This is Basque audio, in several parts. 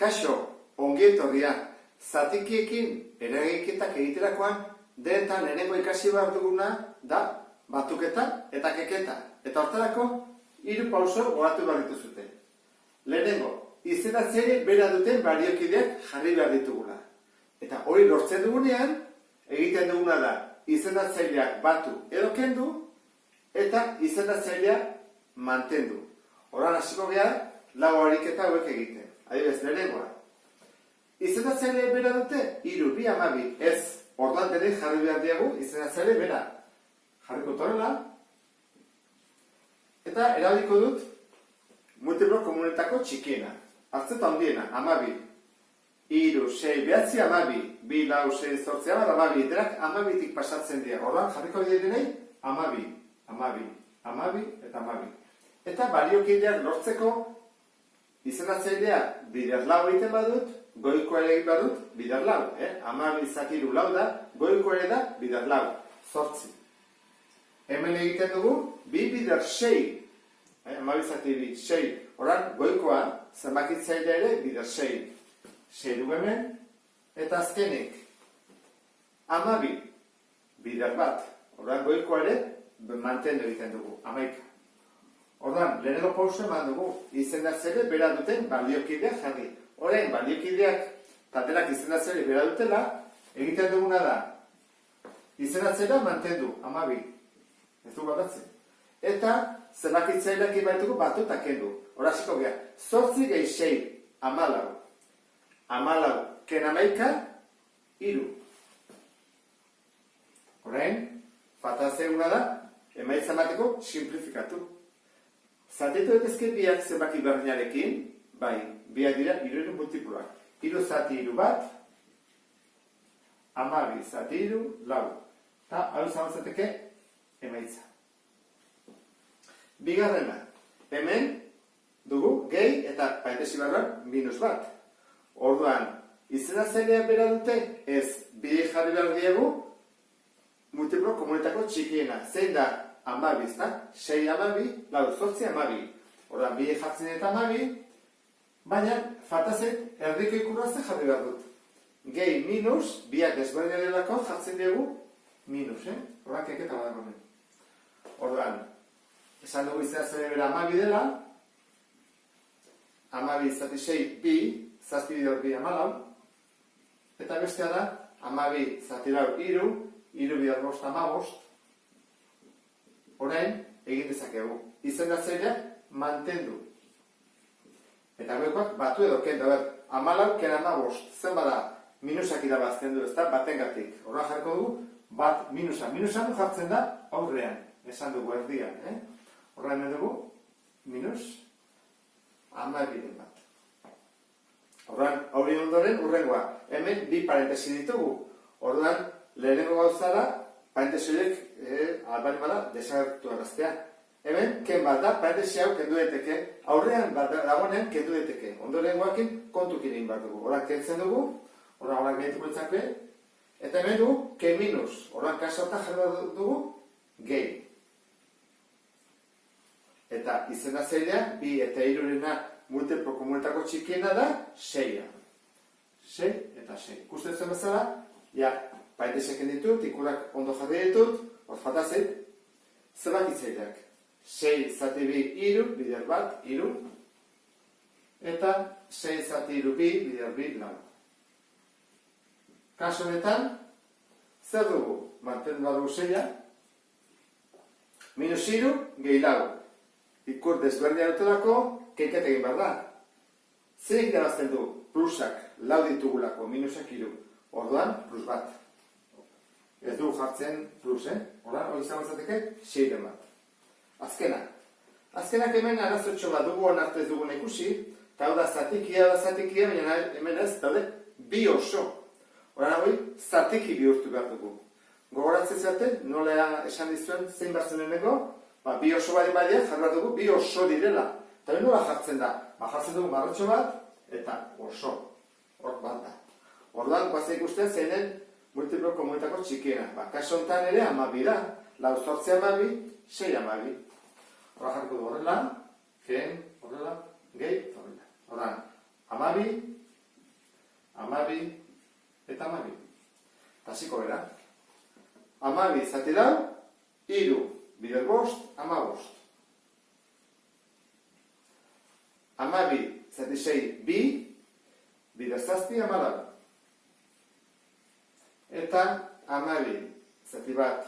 Kaixo, ongi etorria, zatikiekin eragiketak egiterakoan, denetan lehenengo ikasi behar duguna da batuketa eta keketa. Eta hortarako, 3 pauso gogatu behar dituzute. Lehenengo, izendatzaile bera duten baliokideak jarri behar ditugula. Eta hori lortzen dugunean, egiten duguna da izendatzaileak batu edo kendu, eta izendatzailea mantendu. Horan hasiko gara, 4 ariketa hauek egiten. Adibidez, lehenengoa. Izendatzaile bera dute, 3, 2, 12. Ez, orduan dene jarri behar diagu izendatzaile bera. Jarriko torrela. Eta erabiliko dut multiplo komunetako txikiena. Hartzeta handiena, 12. 3, 6, 9, 12. 2, 4, 6, 8, 12. Denak 12tik pasatzen dira. Orduan jarriko direnei 12, 12, 12 eta 12. Eta baliokideak lortzeko izendatzailea bider lau egiten badut, goikoa ere egin badut, bider lau. 12 zatiru lau da, goiko ere da, bider lau. 8. Hemen egiten dugu, 2 bider 6. 12 zatiru 6. Horan, goikoa, zenbakitzailea ere, bider 6. 6 dugu hemen, eta azkenik, 12, bider bat. Horan, goikoa ere, mantendu egiten dugu, 11. Orduan, lehenengo pauso eman dugu, izendatzaile bera duten baliokideak jarri. Orain, baliokideak taterak izendatzaile bera dutela, egiten duguna da, izendatzailea mantendu, 12. Ez dugu aldatzen. Eta, zenbakitzaileak ibaituko batu eta kendu. Horasiko gara, 8 gehi 6, 14. 14, ken 11, 3. Orain, falta zeuguna da, emaitza emateko simplifikatu. Zatitu daitezke biak zenbaki berdinarekin, bai, biak dira 3 multiploak. 3 zati 3 bat, 12 zati 3 lau. Eta hau zabantzateke emaitza. Bigarrena, hemen dugu gehi eta parentesi barruan minus bat. Orduan, izendatzailea bera dute, ez bide jarri behar diegu, multiplo komunetako txikiena. Zein da 12, da? 6 12, lau, 8 12. Orduan, bide jartzen eta 12, baina, falta zen, erdiko ikurrazte jarri behar dut. Gehi minus, biak desberdin delako jartzen diegu, minus, Orduan, keketa badak honen. Orduan, esan dugu izendatzailea bera 12 dela, 12 zati 6, 2, zazpi bidor 2 14, eta bestea da, 12 zati lau 3, 3 bidor 5 15. Orain, egin dezakegu. Izendatzaileak mantendu. Eta goikoak batu edo kendu. 14 ken 15. Zen bada, minusak irabazten du, ez da, batengatik. Horra jarriko dugu, bat minusa. Minusa nu jartzen da, aurrean. Esan dugu erdian. Horra hemen dugu, minus, 12 bat. Orduan, hori ondoren, urrengoa. Hemen, 2 parentesi ditugu. Orduan, lehenengo gauza da, parentesi horiek, albani bada, desagertu araztea. Hemen, ken bat da, parentesi hau kendu daiteke, aurrean bat dagoenean kendu daiteke. Ondorengoakin kontukin egin bat dugu. Horak kentzen dugu, horak gehituko ditzakue, eta hemen dugu, ken minus. Horak kasauta jarri dugu, gehi. Eta izendatzailea, 2 eta 3 multiplo komunetako txikiena da, 6. 6 eta 6. Ikusten zuen bezala, ja, parenteseken ditut, ikurak ondo jarri ditut, hor falta zen, zenbakitzaileak. 6 zati 2, 3, bider bat, 3, eta 6 zati 3, 2, bider 2, lau. Kaso honetan, zer dugu? Mantendu badugu 6, minus 3, gehi lau. Ikur desberdina dutelako, keiket egin behar da. Zerik irabazten du? Plusak lau ditugulako, minusak 3. Orduan, plus bat. Ez dugu jartzen plus, Orduan, hori izan batzateke, 6 bat. Azkena. Azkenak hemen arazotxo bat dugu onartu ez dugun ikusi, eta hau da zatikia, baina hemen ez, daude, 2 oso. Orduan, hori, zatiki bihurtu behar dugu. Gogoratzen zaten, nola esan dizuen zein batzen lehenengo, 2 oso badi badia, jarra dugu, 2 oso direla. Eta hori nola jartzen da? Jartzen dugu marrotxo bat, eta oso. Hor bat da. Orduan, guazta ikusten zeinen multiplo komunetako txikiena. Kaso honetan ere, 12 da. Lau 8 12, 6 12. Horra jarriko du horrela, ken, horrela, gehi, horrela. Orduan, 12, zati lau, iru, bider bost, amabost. Amabi, zati sei, bi, bider zazpi, amalau. Eta amabi, zati bat,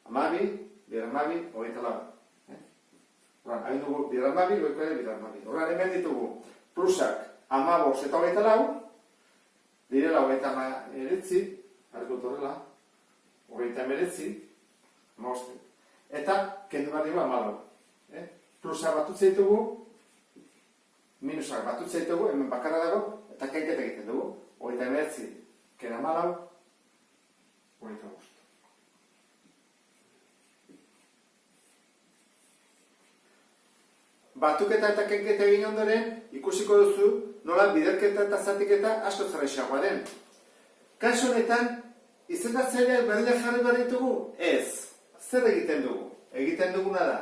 amabi, bider amabi, hogeita lau. Horan, hain dugu bider amabi, goiko ere bider amabi. Horan, hemen ditugu plusak amabost eta hogeita lau, direla hogeita emeretzi, harkut horrela, hogeita emeretzi, amabost. Eta, kendu bat dugu amalau. Plusak batutze ditugu, minusak batutze ditugu, hemen bakarra dago, eta kenketa egiten dugu. Hogeita emeretzi, kena amalau, hogeita bost. Batuketa eta kenketa egin ondoren, ikusiko duzu, nola biderketa eta zatiketa asko zerrexagoa den. Kasu honetan, izendatzaileak berdina jarri behar ditugu? Ez. Zer egiten dugu? Egiten duguna da,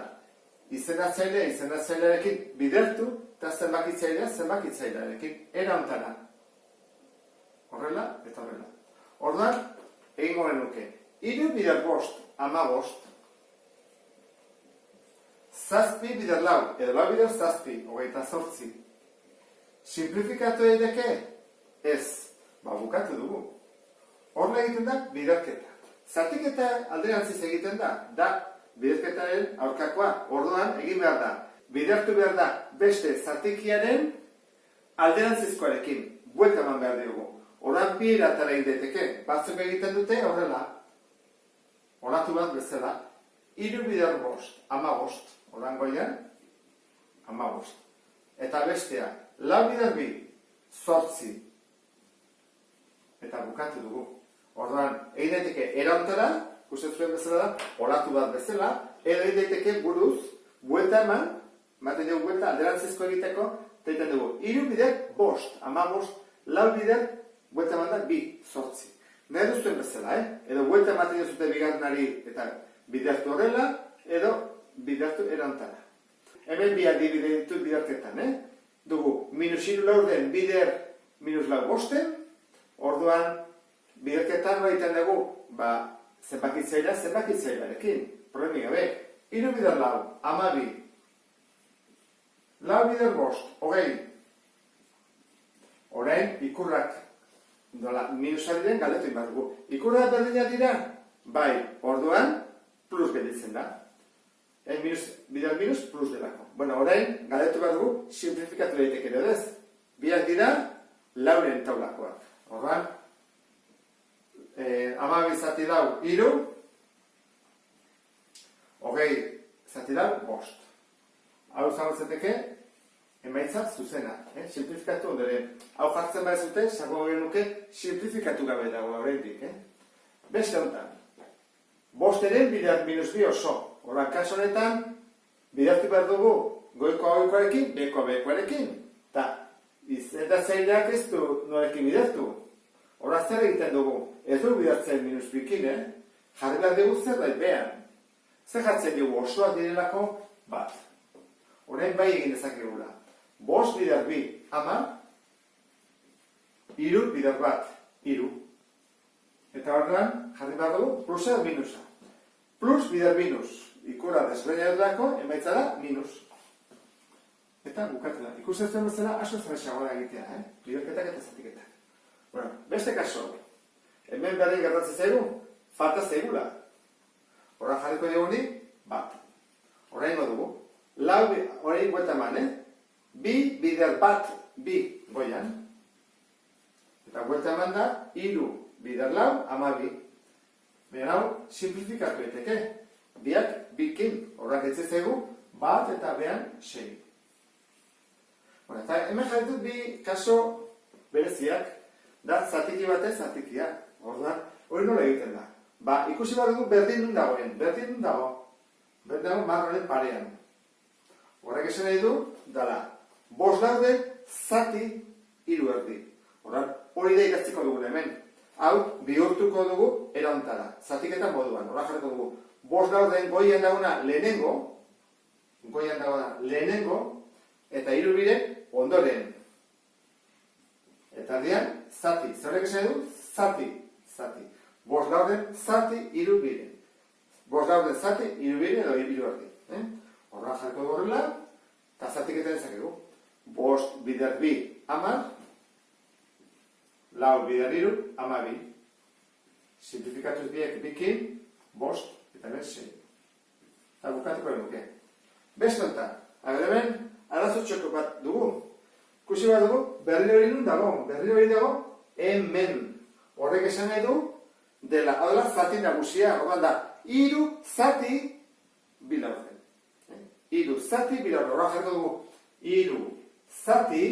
izendatzailearekin bidertu, eta zenbakitzailearekin. Era hontara. Horrela eta horrela. Orduan, egingo genuke. Iru bider bost, amabost. Zazpi bider lau, edo lau bider zazpi, hogeita zortzi. Simplifikatu edeke? Ez. Bukatu dugu. Horrela egiten da, biderketa. Zatiketa alderantziz egiten da. Da, biderketaren aurkakoa. Orduan, egin behar da. Bidertu behar da, beste zatikiaren alderantzizkoarekin. Buelta eman behar dugu. Orduan, bi eratara egin daiteke. Batzuk egiten dute, horrela. Olatu bat bezala. Iru bider bost, amabost. Orduan goian, amabost. Eta bestea, lau bider bi, zortzi. Eta bukatu dugu. Orduan, egin daiteke erantara, ikusten zuen bezala da, olatu bat bezala, edo egin daiteke buruz, buelta eman, maten dugu buelta, alderantzizko egiteko, eta egiten dugu, iru bider bost, amabost, lau bider, buelta eman da, bi, zortzi. Nahi duzuen bezala, edo buelta ematen duzute bigarrenari eta bidertu horrela, edo bidertu erantara. Hemen bi adibide ditut biderketan, dugu, minus iru laurden bider minus lau bosten, orduan, biderketan baiten dugu, zenbakitzailearekin, problemi gabe. Iru bider lau, amabi. Lau bider bost, hogei. Orain, ikurrak, minusa diren galdetu inbat dugu. Ikurrak berdina dira? Bai, orduan, plus gelditzen da. Bider minus, plus delako. Bueno, orain, galdetu behar dugu, simplifikatu daiteke edo ez. Biak dira, lauren taulakoak. Orduan, amabi zati lau, iru, hogei zati lau, bost. Hau zagoetzeteke, emaitza zuzena. Simplifikatu ondoren. Hau jartzen behar zute, zago genuke, simplifikatu gabe dago horrendik. Beste honetan. Bosteren bider minus bi oso. Horan, kaso honetan, bidertu behar dugu goikoa goikoarekin, bekoa bekoarekin. Eta, izendatzaileak ez du norekin bidertu. Horan, zer egiten dugu? Ez du bidertzen minus bikin, jarri behar dugu zerbait behan. Zer jartzen dugu osoak direlako bat. Horain bai egin dezakegula. Bost bider bi, ama, iru bider bat, iru. Eta horrean, jarri behar dugu, plusa edo minusa. Plus bider minus. Ikura desberdina dudako, emaitza da, minus. Eta bukatu da. Ikusten zuen bezala, asko zerrexagoa da egitea, biderketak eta zatiketak. Bueno, beste kaso. Hemen berdin gertatzen zaigu, falta zaigula. Horra jarriko diguni, bat. Horra ingo dugu. Lau, horrein gueta eman, bi bider bat, bi goian. Eta gueta eman da, iru bider lau, amabi. Baina hau, simplifikatu eteke. Biak, bikin, horrak etzezegu, bat eta behan, sei. Eta hemen jarritut bi kaso bereziak, da zatiki batez zatikia. Orduan, hori nola egiten da. Ikusi bat dugu berdin nun dagoen, berdin nun dago. Berdin dago marronen parean. Horrek esan nahi du, dala, bost laurden zati hiru erdi. Orduan, hori da idaztiko dugu hemen. Hau, bihurtuko dugu erantara, zatiketan moduan. Horra jarriko dugu, bost laurden goian dagoena lehenengo, eta hiru biren ondoren. Eta ardian, zati. Zerrek esan du? Zati. Bost laurden, zati, hiru biren. bost laurden zati, hiru bide edo hiru erdi. Horra jarko dugu horrela, eta zatiketa dezakegu. Bost bider bi, 10, lau bider hiru, 12. Simplifikatuz biek bikin, bost eta hemen 6. Eta bukatuko eduke. Beste honetan, agremen, arazo txoko bat dugu. Kusi bat dugu, berri hori nun dago, berri hori dago, hemen. Horrek esan nahi du, dela, hau dela zati nagusia, horban da, hiru zati bilaurten. Hiru zati bilaurten, horra jarko dugu, hiru zati,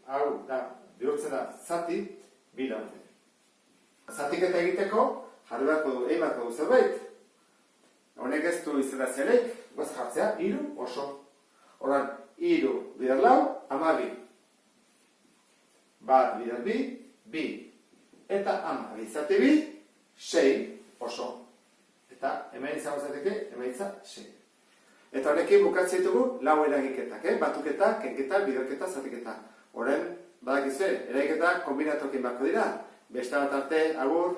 hau da, bihurtzen da, zati bilaurten. Zatiketa egiteko, jarri batko du, egin batko du zerbait. Honek ez du izela zelek, goaz jartzea, hiru oso. Horran, hiru bider lau, 12. Bat bider bi, bi. Eta 12. Zati bi, 6 oso. Eta hemen izango zateke, emaitza 6. Eta honekin bukatzen ditugu lau eragiketak, batuketa, kenketa, biderketa, zatiketa. Horren, badakizue, eragiketa kombinatokin bako dira. Beste bat arte, agur.